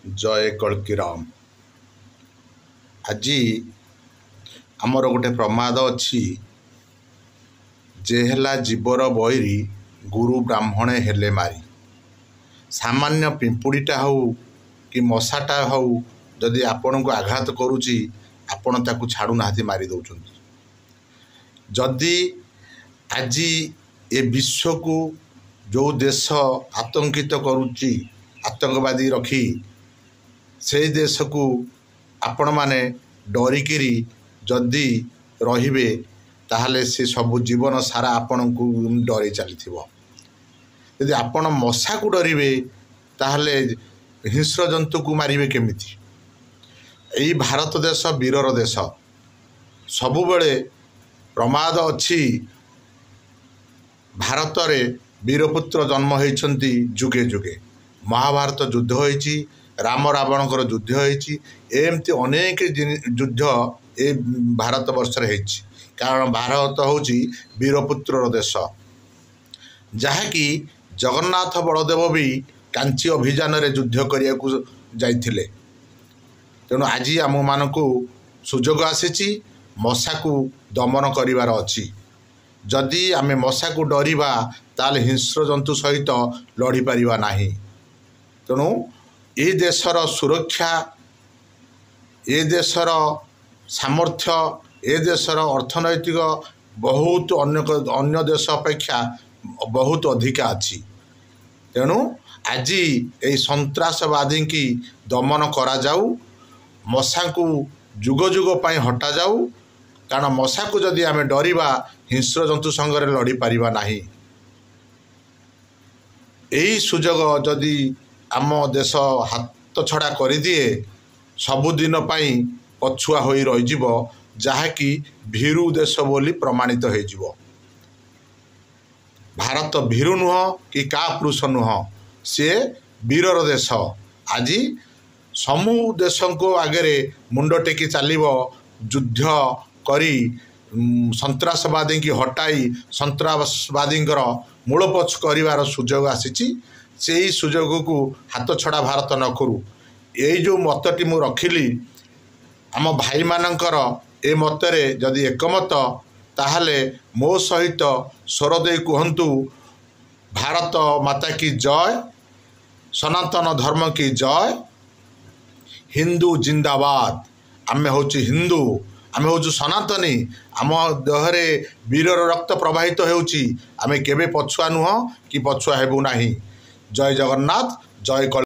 जय कल्कीराम। आज आमर गोटे प्रमाद अच्छी जेहला जीवर बैरी गुरु ब्राह्मणे हेले मारी। सामान्य पिंपुड़ीटा हो कि मशाटा हो जदि आपण को आघात करुच्ची आपण ताकू छाड़ू ना मारी दौरान। जदि आज ए विश्व को जो देश आतंकित करुच्ची आतंकवादी रखी से देश को आपण माने डरिकी जदि रहिबे ताहले से सब जीवन सारा आपण को डरी चली। यदि आपण मशा को डरिबे ताहले हिंस्र जंतु को मारिबे केमिति। एई भारत देश वीरर देश सबुबले प्रमाद अच्छी। भारत रे वीरपुत्र जन्म होइछंती जुगे जुगे। महाभारत युद्ध होइछि, राम रावणकर युद्ध होइछि, एमती अनेक युद्ध ए भारत वर्ष रे होइछि। कारण भारत होउछि वीरपुत्रर देश, जहाँकि जगन्नाथ बलदेव भी कांची अभियान रे युद्ध करिया को जाइथिले। तेणु आज आम मानकु सुजोग आसीछि मशा को दमन करिवार अछि। जदि आमे मशा को डरिबा ताले हिंस्र जंतु सहित लड़ी पारिबा नाही। तेणु ए देशर सुरक्षा, ए देशर सामर्थ्य, ए देशर अर्थनैतिक बहुत अन्य देश अपेक्षा बहुत अधिका अछि। तेणु आज ए सन्त्रासवादी की दमन करा जाऊ, मशा को जुग जुग पाई हटा जाऊ। कारण मशा को जदि आमे डरिबा हिंस्र जंतु संगे लड़ी पारिबा नाही। एही सुजोग जदि आम देश हाथ छड़ा कर दिए सबुदिन पाई पछुआ होई रहिजिवो, जहाँकि भीरु देश बोली प्रमाणित होइजिवो। भारत भीरु नुह कि का पुरुष नुह, से वीरर देश। आज समूह देश को आगे मुंड टेकी चलिबो, युद्ध करी सन्त्रासवादी की हटाई सन्त्रासवादी मूलपोछ कर सुजोग आसी। से सुजोग को हाथ छड़ा भारत न करू। ये जो मतटी मु रखिली आम भाई मानकर ए मतरे जदि एकमत ताहले मो सहित स्वर दे कहतु भारत माता की जय, सनातन धर्म की जय, हिंदू जिंदाबाद। आमे होची हिंदू, आमे होचु सनातनी। आम देहरे वीरर रक्त प्रवाहित होउची। आमे केबे पछुआ नुह कि पछुआ हेबु नाही। जय जगन्नाथ, जय